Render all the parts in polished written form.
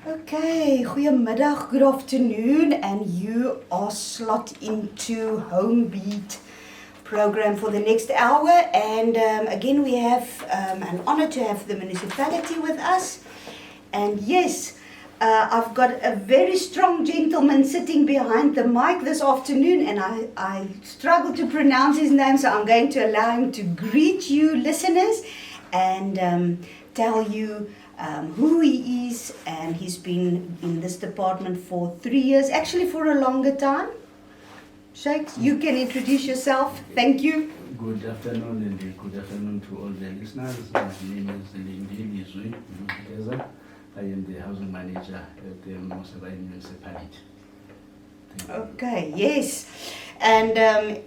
Okay, goedemiddag, good afternoon, and you are slot into Home Beat program for the next hour. And again, we have an honor to have the municipality with us. And yes, I've got a very strong gentleman sitting behind the mic this afternoon, and I struggle to pronounce his name, so I'm going to allow him to greet you listeners and tell you who he is. And he's been in this department for 3 years, actually for a longer time. Sheikh, you can introduce yourself. Thank you. Good afternoon, and good afternoon to all the listeners. My name is Lindilizwi Mngxekeza. I am the housing manager at the Mossel Bay Municipality. Okay, yes. And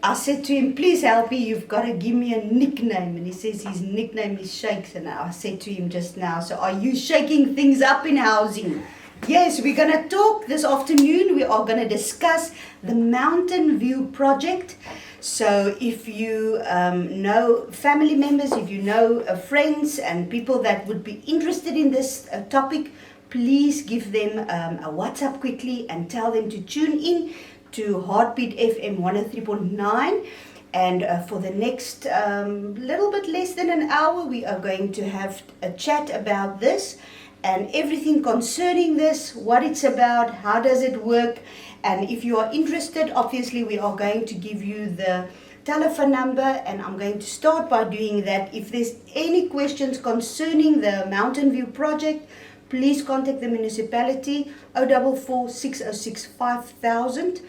I said to him, please help me, you've got to give me a nickname. And he says his nickname is Sheikh. And I said to him just now, so are you shaking things up in housing? Yes, we're going to talk this afternoon. We are going to discuss the Mountain View project. So if you know family members, if you know friends and people that would be interested in this topic, please give them a WhatsApp quickly and tell them to tune in to Heartbeat FM 103.9. And for the next little bit less than an hour, we are going to have a chat about this and everything concerning this, what it's about, how does it work. And if you are interested, obviously we are going to give you the telephone number, and I'm going to start by doing that. If there's any questions concerning the Mountain View project, please contact the municipality 044 606 5000.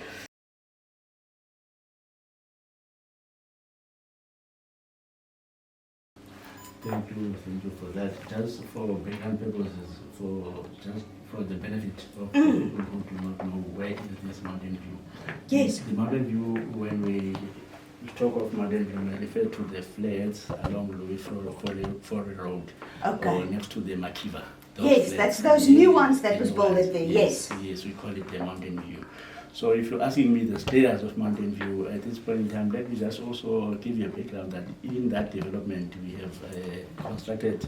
Thank you for that. Just for background purposes, just for the benefit of people who do not know where is this Mountain View. Yes. The Mountain View, when we talk of Mountain View, we refer to the flats along Louis Forey Road, Okay. or next to the Makiva. Yes, that's those new ones that was built there. Yes. Yes, we call it the Mountain View. So if you're asking me the status of Mountain View at this point in time, let me just also give you a background that in that development we have constructed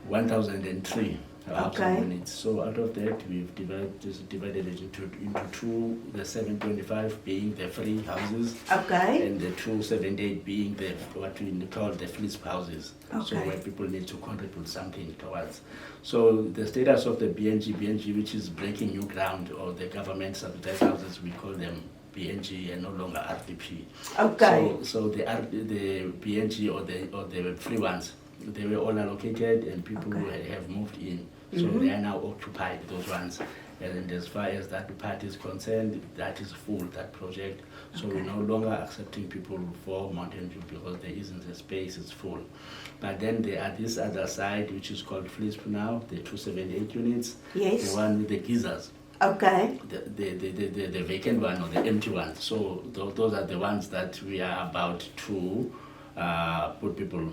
1,003 housing units. So out of that we've divided it into two, the 725 being the free houses, and the 278 being the what we call the FLISP houses. So where people need to contribute something towards. So the status of the BNG, which is breaking new ground, or the government subsidized houses, we call them BNG and no longer RDP. So the BNG or the free ones, they were all allocated and people have moved in. So they are now occupied, those ones. And as far as that part is concerned, that is full, that project. So we're no longer accepting people for Mountain View because there isn't a space, it's full. But then there are this other side, which is called FLISP now, the 278 units. Yes. The one with the geysers. The vacant one or the empty one. So those are the ones that we are about to put people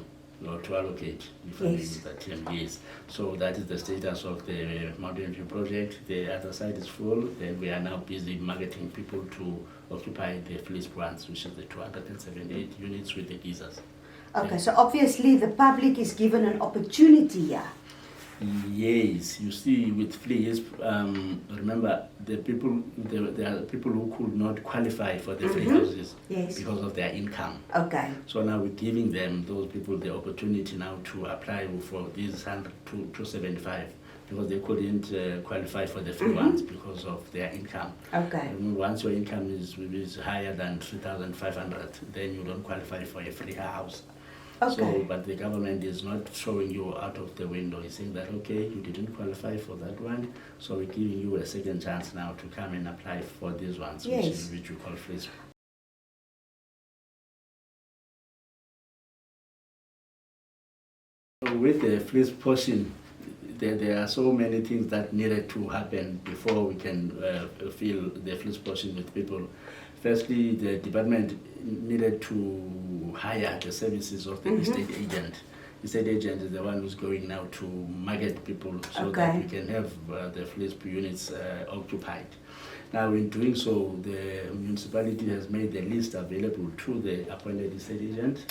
to allocate, if I may use that term. Yes. So that is the status of the Mountain View project. The other side is full. Then we are now busy marketing people to occupy the FLISP ones, which is the 278 units with the geysers. Okay, so obviously the public is given an opportunity here. Yes, you see, with FLISP, remember there are people who could not qualify for the free houses because of their income. So now we're giving them, those people, the opportunity now to apply for these 275 because they couldn't qualify for the free ones because of their income. And once your income is higher than 3,500, then you don't qualify for a free house. So, but the government is not throwing you out of the window. It's saying that, okay, you didn't qualify for that one, so we're giving you a second chance now to come and apply for these ones, which we call FLISP. With the FLISP portion, there are so many things that needed to happen before we can fill the FLISP portion with people. Firstly, the department needed to hire the services of the estate agent estate agent is the one who's going now to market people so that we can have the FLISP units occupied. Now, in doing so, the municipality has made the list available to the appointed estate agent,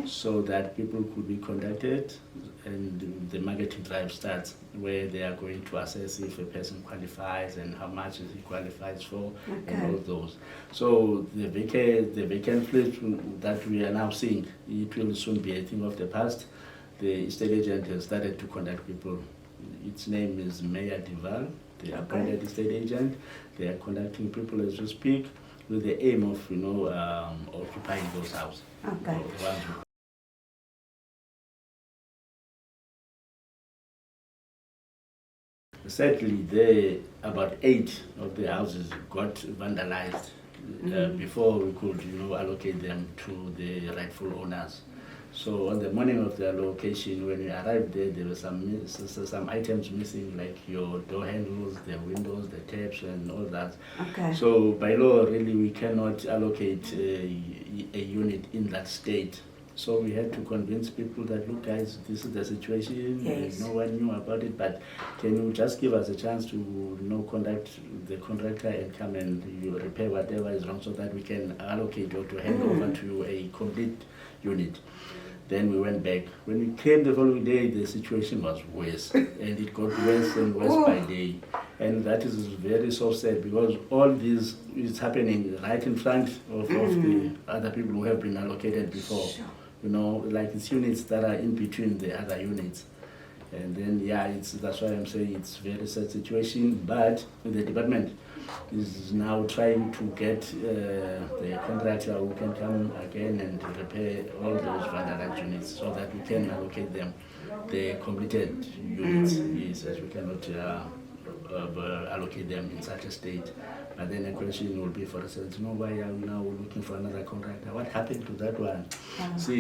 so that people could be contacted, and the marketing drive starts, where they are going to assess if a person qualifies and how much he qualifies for, and all those. So the vacant FLISP that we are now seeing, it will soon be a thing of the past. The estate agent has started to contact people. Its name is Mayor Dival, the appointed estate agent. They are contacting people as we speak, with the aim of, occupying those houses. Sadly, about 8 of the houses got vandalized before we could, allocate them to the rightful owners. So on the morning of the allocation, when we arrived there, there were some items missing, like your door handles, the windows, the taps, and all that. So by law, really, we cannot allocate a unit in that state. So we had to convince people that, look, guys, this is the situation. No one knew about it, but can you just give us a chance to, contact the contractor and come and repair whatever is wrong, so that we can allocate or to hand over to a complete unit. Then we went back. When we came the following day, the situation was worse, and it got worse and worse by day. And that is very so sad, because all this is happening right in front of the other people who have been allocated before. Like it's units that are in between the other units. And then, that's why I'm saying it's a very sad situation. But the department is now trying to get the contractor who can come again and repair all those vandalized units, so that we can allocate them the completed units. Yes, as we cannot allocate them in such a state. But then the question will be, for instance, why are we now looking for another contractor? What happened to that one? So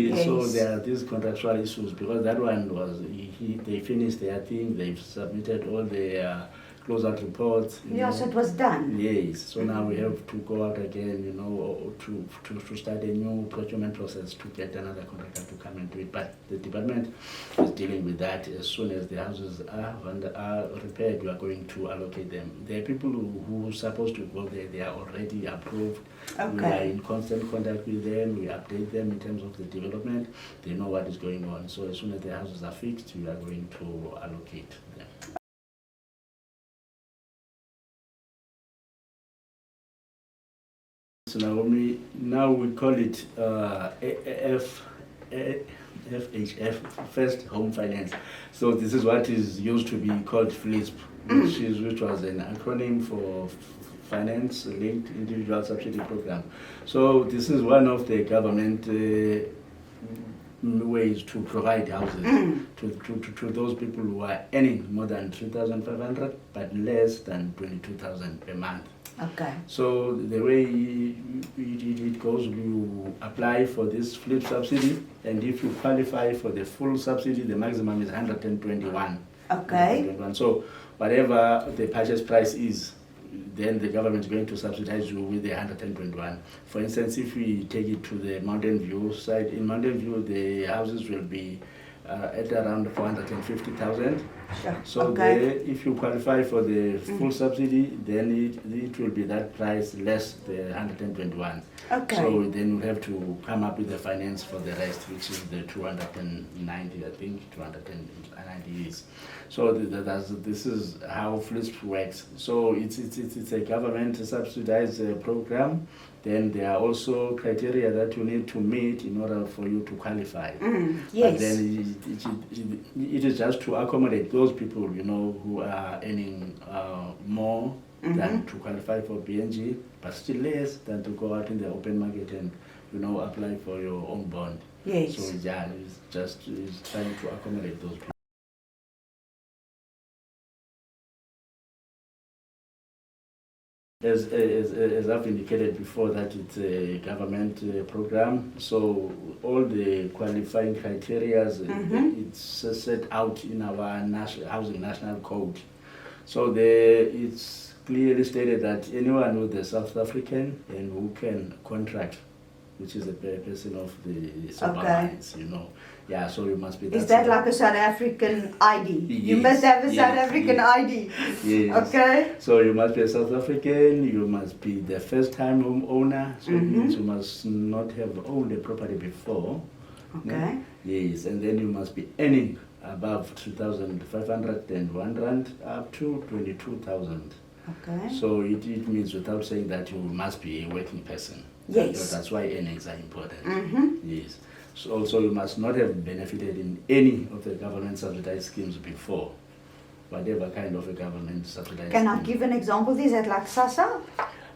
there are these contractual issues, because that one was, they finished their thing, they've submitted all their closeout reports. So it was done. Yes, so now we have to go out again, to start a new procurement process to get another contractor to come and do it. But the department is dealing with that. As soon as the houses are repaired, we are going to allocate them. There are people who are supposed to go there, they are already approved. We are in constant contact with them, we update them in terms of the development. They know what is going on. So as soon as the houses are fixed, we are going to allocate them. So Naomi, now we call it FHF, First Home Finance. So this is what is used to be called FLISP, which was an acronym for Finance Linked Individual Subsidy Program. So this is one of the government ways to provide houses to those people who are earning more than 3,500 but less than 22,000 per month. So the way it goes, you apply for this FLISP subsidy, and if you qualify for the full subsidy, the maximum is 121. So whatever the purchase price is, then the government is going to subsidize you with the 121. For instance, if we take it to the Mountain View side, in Mountain View the houses will be at around 450,000. So if you qualify for the full subsidy, then it will be that price less the 121. So then you have to come up with the finance for the rest, which is the 290, I think 290 is. So this is how FLISP works. So it's a government subsidized program. Then there are also criteria that you need to meet in order for you to qualify. But then it is just to accommodate those people, who are earning more than to qualify for BNG, but still less than to go out in the open market and, apply for your own bond. So it's trying to accommodate those people. As I've indicated before, that it's a government program, so all the qualifying criteria, it's set out in our Housing National Code. So it's clearly stated that anyone who is South African and who can contract which is a person of the suburbs, you know. Yeah, so you must be. Is that like a South African ID? Yes, You must have a yes, South African yes. ID. Yes. Okay. So you must be a South African, you must be the first time home owner, so it means you must not have owned a property before. Okay. Yes, and then you must be earning above 2,501 rand up to 22,000. Okay. So it means without saying that you must be a working person. Yes. That's why earnings are important. Mm-hmm. Yes. So also you must not have benefited in any of the government subsidized schemes before, whatever kind of a government subsidized Can scheme. I give an example? Is that like SASA?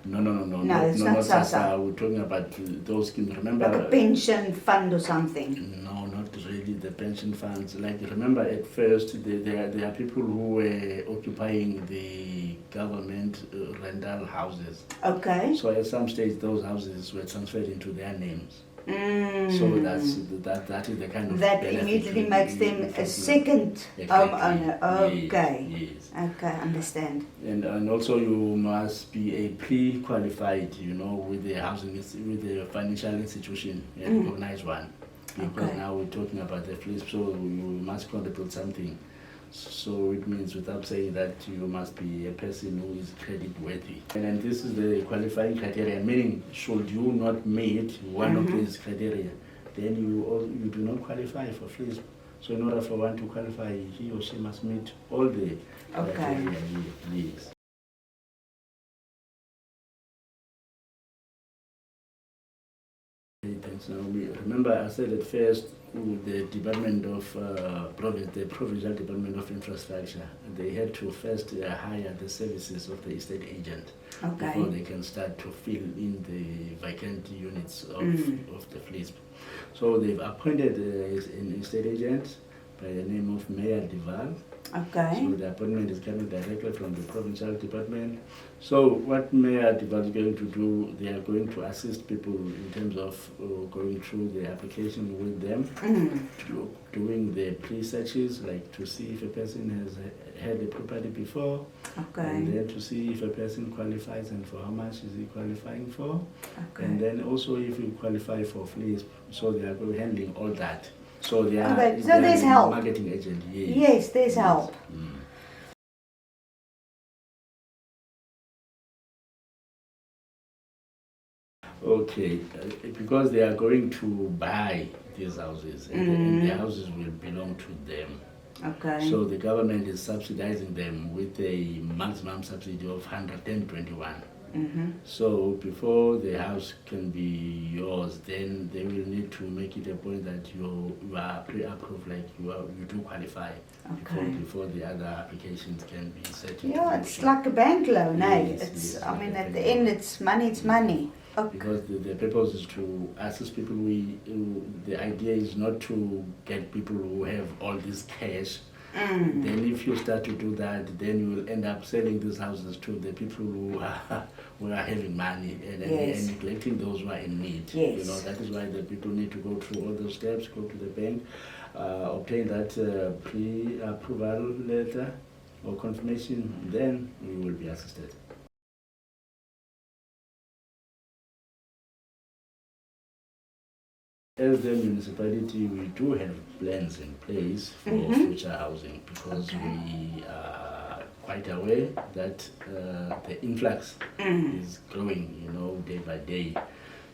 No, it's not SASA. We're talking about those schemes. Remember, Like a pension fund or something? no, not really the pension funds. Like, remember at first, there are people who were occupying the government rental houses. Okay. So at some stage, those houses were transferred into their names. Mm. So that is the kind of that benefit immediately we- makes we- them we a fulfill. second Exactly. homeowner. Yes, Okay. yes. Okay, understand. And also you must be a pre-qualified, you know, with the housing with the financial institution, a recognized one. Because Okay. now we're talking about the FLISP, so you must contribute something. So it means without saying that you must be a person who is credit worthy. And then this is the qualifying criteria, meaning should you not meet one of these criteria, then you do not qualify for FLISP. So in order for one to qualify, he or she must meet all the criteria. Yes. Thanks, Naomi. Remember, I said at first, the Department of the Provincial Department of Infrastructure, they had to first hire the services of the estate agent before they can start to fill in the vacant units of the FLISP. So they've appointed an estate agent by the name of Mayor Dival. Okay. So the appointment is coming directly from the provincial department. So what Mayor Dival is going to do, they are going to assist people in terms of going through the application with them, doing the pre-searches, like to see if a person has had a property before, and then to see if a person qualifies and for how much is he qualifying for, and then also if you qualify for FLISP. So they are handling all that. So they are, so there's help. Marketing agent. Yes, Yes, there's help. Okay, because they are going to buy these houses, and the houses will belong to them. Okay. So the government is subsidizing them with a maximum subsidy of 121. So before the house can be yours, then they will need to make it a point that you are pre-approved, like you do qualify before the other applications can be set. Yeah, it's like a bank loan, eh? Yes, It's. yes, I like mean, a at bank the loan. end, it's money. It's money. Okay. Because the purpose is to assist people. The idea is not to get people who have all this cash. Then if you start to do that, then you will end up selling these houses to the people who are having money and neglecting those who are in need. Yes. You know, that is why the people need to go through all those steps, go to the bank, obtain that pre-approval letter or confirmation, then we will be assisted. As the municipality, we do have plans in place for future housing because we are quite aware that the influx is growing, you know, day by day.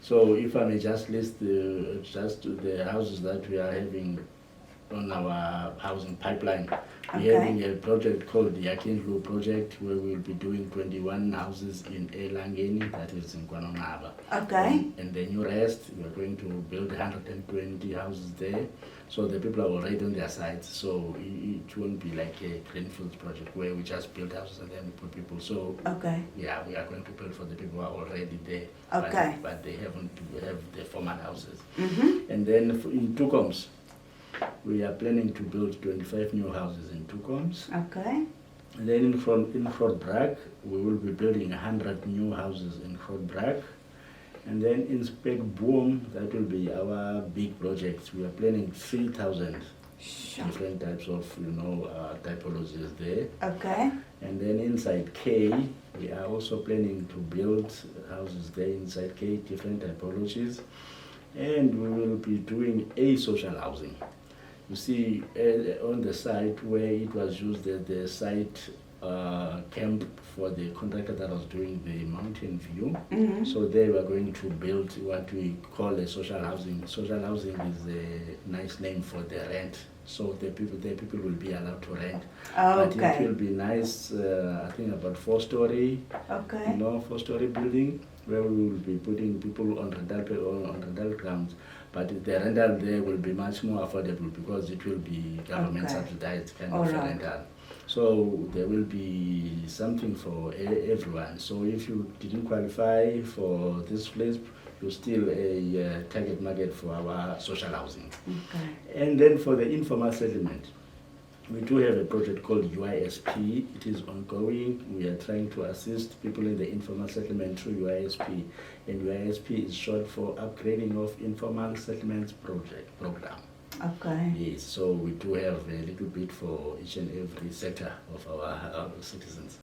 So if I may just list the houses that we are having on our housing pipeline. We're having a project called the Yakindlu project where we'll be doing 21 houses in Elangeni, that is in Kwanonaba. Okay. And the new rest, we're going to build 120 houses there. So the people are already on their sites, so it won't be like a greenfield project where we just build houses and then we put people. So yeah, we are going to build for the people who are already there, but they have the formal houses. And then in Tukoms, we are planning to build 25 new houses in Tukoms. Okay. And then in Grootbrak, we will be building 100 new houses in Grootbrak. And then in Spekboom, that will be our big project. We are planning 3,000 different types of, typologies there. Okay. And then inside K, we are also planning to build houses there inside K, different typologies. And we will be doing a social housing. You see, on the site where it was used as the site camp for the contractor that was doing the mountain view. So they were going to build what we call a social housing. Social housing is a nice name for the rent. So the people will be allowed to rent. But it will be nice, I think about 4-story, 4-story building where we will be putting people on rental grounds. But the rental there will be much more affordable because it will be government subsidized kind of rental. So there will be something for everyone. So if you didn't qualify for this FLISP, you're still a target market for our social housing. And then for the informal settlement, we do have a project called UISP. It is ongoing. We are trying to assist people in the informal settlement through UISP. And UISP is short for Upgrading of Informal Settlements Program. Yes, so we do have a little bit for each and every sector of our citizens.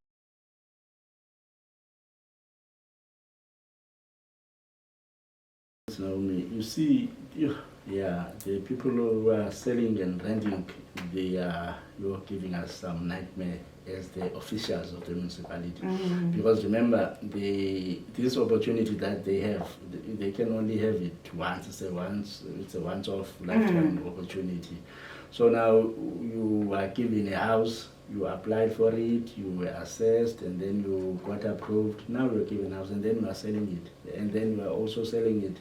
Naomi, you see, the people who are selling and renting, you're giving us some nightmare as the officials of the municipality. Because remember, this opportunity that they have, they can only have it once. It's a once-off lifetime opportunity. So now you are given a house, you applied for it, you were assessed, and then you got approved. Now you're given a house, and then you are selling it, and then you are also selling it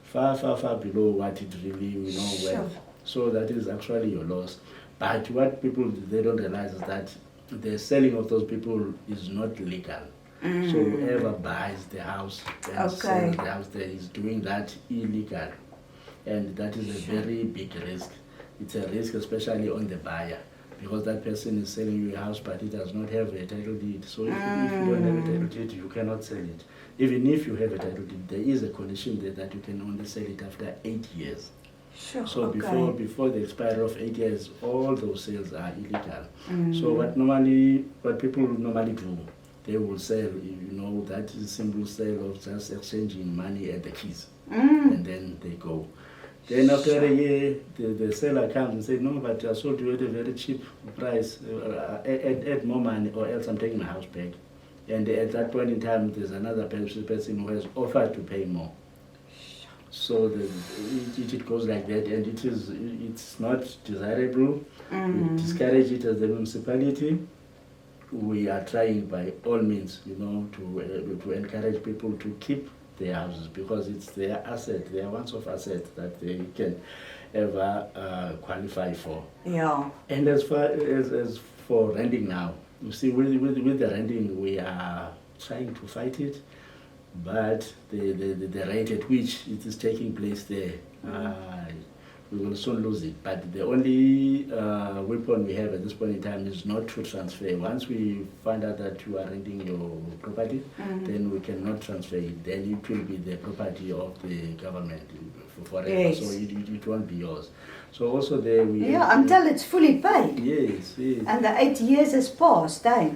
far below what it really worth. So that is actually your loss. But what people they don't realize is that the selling of those people is not legal. So whoever buys the house and sells the house there is doing that illegal, and that is a very big risk. It's a risk especially on the buyer, because that person is selling you a house but it does not have a title deed. So if you don't have a title deed, you cannot sell it. Even if you have a title deed, there is a condition there that you can only sell it after 8 years. So before the expiry of 8 years, all those sales are illegal. So what people normally do, they will sell, that is a simple sale of just exchanging money at the keys, and then they go. Then after a year, the seller comes and says, no, but I sold you at a very cheap price, add more money or else I'm taking my house back. And at that point in time, there's another person who has offered to pay more. So it goes like that, and it's not desirable. We discourage it as a municipality. We are trying by all means, to encourage people to keep their houses, because it's their asset, their once-off asset that they can ever qualify for. And as far as for renting now, you see, with the renting, we are trying to fight it, but the rate at which it is taking place there, we will soon lose it. But the only weapon we have at this point in time is not to transfer. Once we find out that you are renting your property, then we cannot transfer it. Then it will be the property of the government forever. So it won't be yours. So also there we... until it's fully paid. Yes. And the 8 years has passed, eh?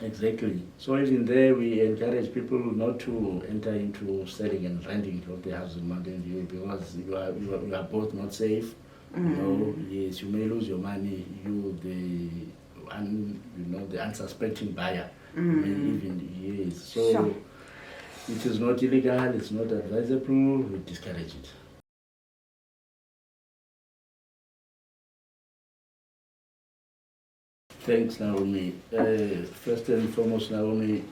Exactly. So even there we encourage people not to enter into selling and renting of the house in Mountain View, because you are both not safe. Yes, you may lose your money. The unsuspecting buyer may even So it is not illegal. It's not advisable. We discourage it. Thanks, Naomi. First and foremost, Naomi,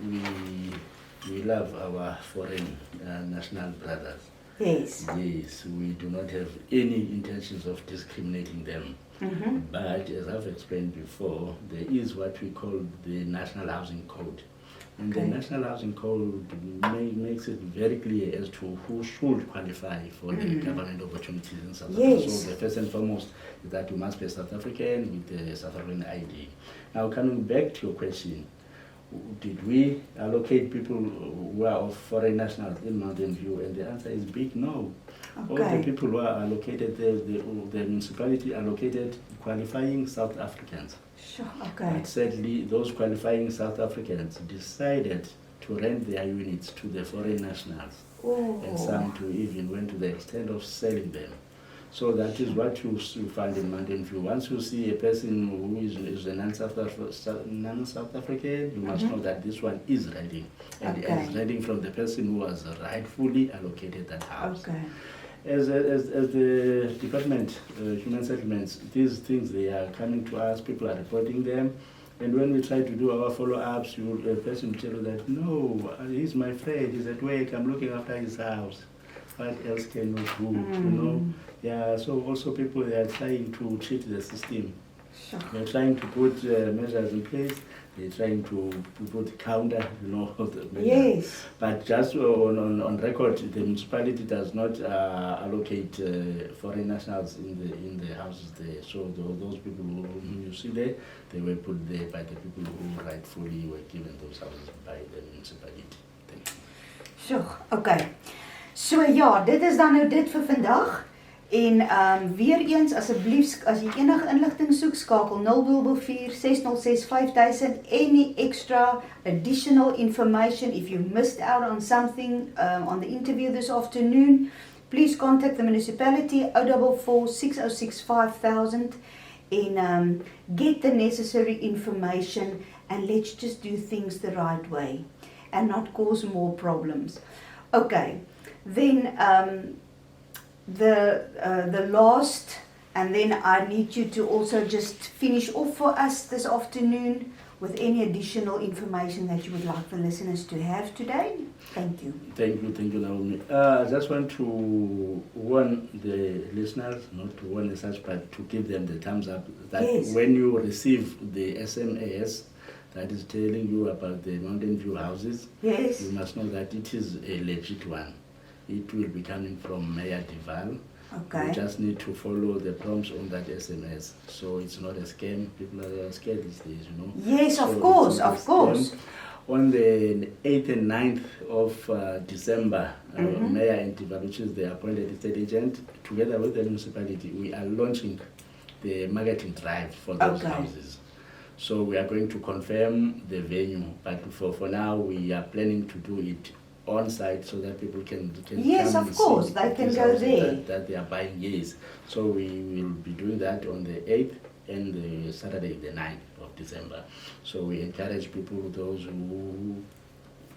we love our foreign national brothers. Yes. Yes, we do not have any intentions of discriminating them. But as I've explained before, there is what we call the National Housing Code. And the National Housing Code makes it very clear as to who should qualify for the government opportunities in South Africa. So the first and foremost is that you must be South African with the South African ID. Now, coming back to your question, did we allocate people who are of foreign nationals in Mountain View? And the answer is big no. All the people who are allocated there, the municipality allocated qualifying South Africans. Sure, okay. But sadly, those qualifying South Africans decided to rent their units to the foreign nationals. Oh. And some to even went to the extent of selling them. So that is what you find in Mountain View. Once you see a person who is a non-South African, you must know that this one is renting. And is renting from the person who was rightfully allocated that house. Okay. As the Department, Human Settlements, these things, they are coming to us, people are reporting them. And when we try to do our follow-ups, a person will tell you that, no, he's my friend, he's at work, I'm looking after his house. What else can we do, you know? Yeah, so also people, they are trying to cheat the system. Sure. They're trying to put measures in place. They're trying to put counter, you know, the measures. Yes. But just on record, the municipality does not allocate foreign nationals in the houses there. So those people who you see there, they were put there by the people who rightfully were given those houses by the municipality. Thank you. Sure, okay. So ja, dit is dan nou dit vir vandag. En weer eens, asseblief, as jy enige inligting soek, skakel 044 606 5000. Any extra additional information, if you missed out on something on the interview this afternoon, please contact the municipality 044 606 5000 and get the necessary information, and let's just do things the right way and not cause more problems. Okay, then the last, and then I need you to also just finish off for us this afternoon with any additional information that you would like the listeners to have today. Thank you. Thank you, Naomi. I just want to warn the listeners, not to warn as such, but to give them the thumbs up that when you receive the SMS that is telling you about the Mountain View houses, you must know that it is a legit one. It will be coming from Mayor Dival. Okay. You just need to follow the prompts on that SMS. So it's not a scam. People are scared these days, you know. Yes, so of course. On the 8th and 9th of December, Mayor Dival, which is the appointed estate agent, together with the municipality, we are launching the marketing drive for those houses. So we are going to confirm the venue, but for now we are planning to do it on site so that people can yes, come of course, they can go there. That they are buying, yes. So we will be doing that on the 8th and the Saturday, the 9th of December. So we encourage people, those who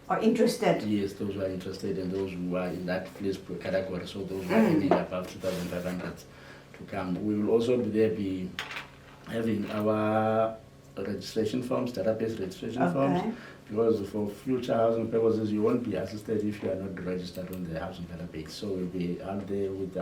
are interested. Yes, those who are interested and those who are in that FLISP category, so those who are earning above 2,500 to come. We will also be having our registration forms, database registration forms, because for future housing purposes, you won't be assisted if you are not registered on the housing database. So we'll be out there with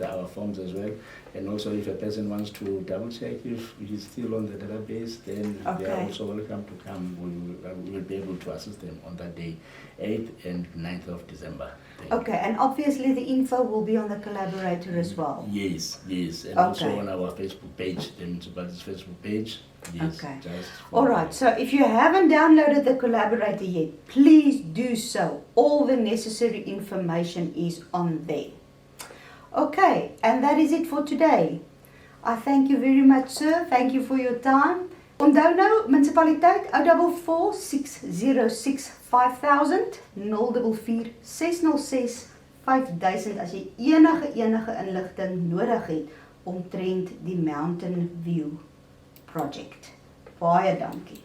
our forms as well. And also if a person wants to double check if he's still on the database, then they are also welcome to come. We will be able to assist them on that day, 8th and 9th of December. Okay, and obviously the info will be on the collaborator as well. Yes, and also on our Facebook page, the municipality's Facebook page. Yes, Alright, so if you haven't downloaded the collaborator yet, please do so. All the necessary information is on there. Okay, and that is it for today. I thank you very much, sir. Thank you for your time. Onthou nou, municipaliteit 044 606 5000 044 606 5000 as jy enige inligting nodig het omtrent die Mountain View project. Baie dankie.